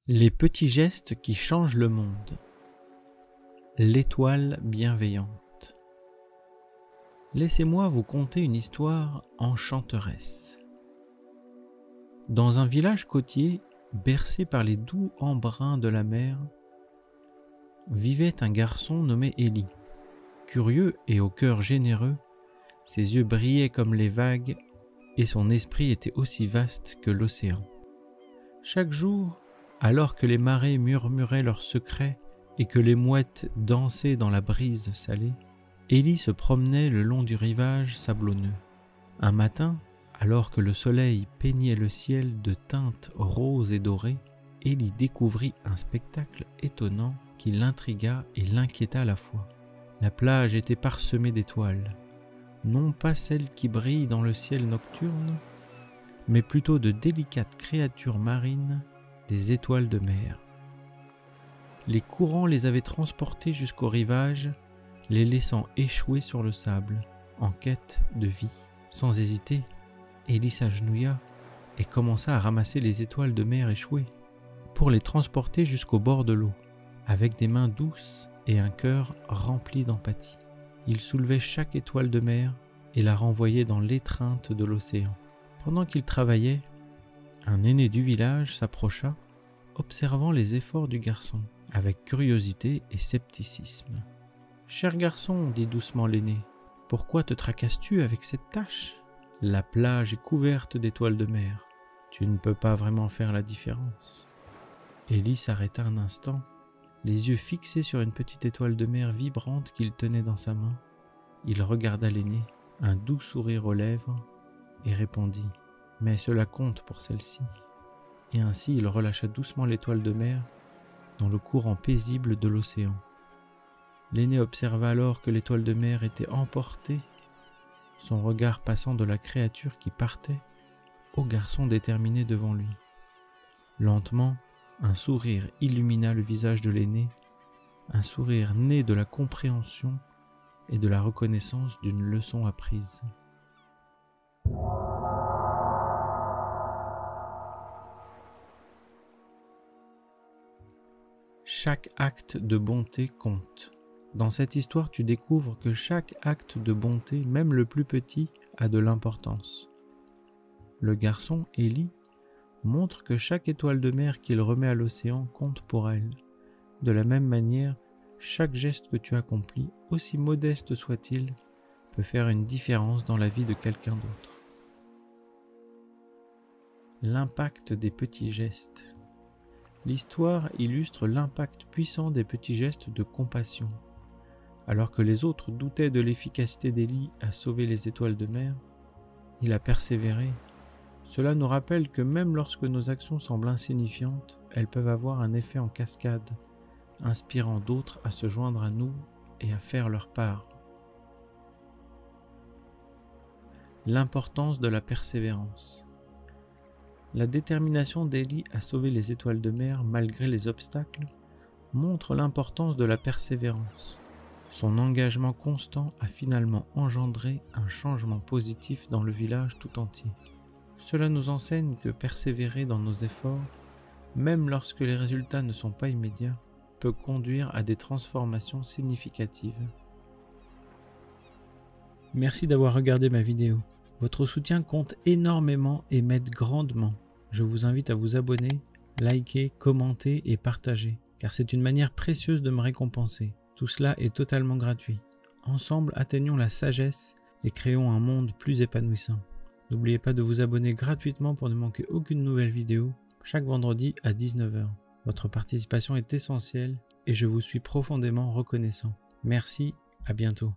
Les petits gestes qui changent le monde. L'étoile bienveillante. Laissez-moi vous conter une histoire enchanteresse. Dans un village côtier, bercé par les doux embruns de la mer, vivait un garçon nommé Élie. Curieux et au cœur généreux, ses yeux brillaient comme les vagues et son esprit était aussi vaste que l'océan. Chaque jour, alors que les marées murmuraient leurs secrets et que les mouettes dansaient dans la brise salée, Élie se promenait le long du rivage sablonneux. Un matin, alors que le soleil peignait le ciel de teintes roses et dorées, Élie découvrit un spectacle étonnant qui l'intrigua et l'inquiéta à la fois. La plage était parsemée d'étoiles, non pas celles qui brillent dans le ciel nocturne, mais plutôt de délicates créatures marines, des étoiles de mer. Les courants les avaient transportées jusqu'au rivage, les laissant échouer sur le sable, en quête de vie. Sans hésiter, Élie s'agenouilla et commença à ramasser les étoiles de mer échouées pour les transporter jusqu'au bord de l'eau. Avec des mains douces et un cœur rempli d'empathie, il soulevait chaque étoile de mer et la renvoyait dans l'étreinte de l'océan. Pendant qu'il travaillait, un aîné du village s'approcha, observant les efforts du garçon, avec curiosité et scepticisme. « Cher garçon, dit doucement l'aîné, pourquoi te tracasses-tu avec cette tâche ? La plage est couverte d'étoiles de mer. Tu ne peux pas vraiment faire la différence. » Élie s'arrêta un instant, les yeux fixés sur une petite étoile de mer vibrante qu'il tenait dans sa main. Il regarda l'aîné, un doux sourire aux lèvres, et répondit « Mais cela compte pour celle-ci. » Et ainsi il relâcha doucement l'étoile de mer dans le courant paisible de l'océan. L'aîné observa alors que l'étoile de mer était emportée, son regard passant de la créature qui partait au garçon déterminé devant lui. Lentement, un sourire illumina le visage de l'aîné, un sourire né de la compréhension et de la reconnaissance d'une leçon apprise. Chaque acte de bonté compte. Dans cette histoire, tu découvres que chaque acte de bonté, même le plus petit, a de l'importance. Le garçon, Élie, montre que chaque étoile de mer qu'il remet à l'océan compte pour elle. De la même manière, chaque geste que tu accomplis, aussi modeste soit-il, peut faire une différence dans la vie de quelqu'un d'autre. L'impact des petits gestes. L'histoire illustre l'impact puissant des petits gestes de compassion. Alors que les autres doutaient de l'efficacité d'Élie à sauver les étoiles de mer, il a persévéré. Cela nous rappelle que même lorsque nos actions semblent insignifiantes, elles peuvent avoir un effet en cascade, inspirant d'autres à se joindre à nous et à faire leur part. L'importance de la persévérance. La détermination d'Élie à sauver les étoiles de mer malgré les obstacles montre l'importance de la persévérance. Son engagement constant a finalement engendré un changement positif dans le village tout entier. Cela nous enseigne que persévérer dans nos efforts, même lorsque les résultats ne sont pas immédiats, peut conduire à des transformations significatives. Merci d'avoir regardé ma vidéo. Votre soutien compte énormément et m'aide grandement. Je vous invite à vous abonner, liker, commenter et partager, car c'est une manière précieuse de me récompenser. Tout cela est totalement gratuit. Ensemble, atteignons la sagesse et créons un monde plus épanouissant. N'oubliez pas de vous abonner gratuitement pour ne manquer aucune nouvelle vidéo, chaque vendredi à 19 h. Votre participation est essentielle et je vous suis profondément reconnaissant. Merci, à bientôt.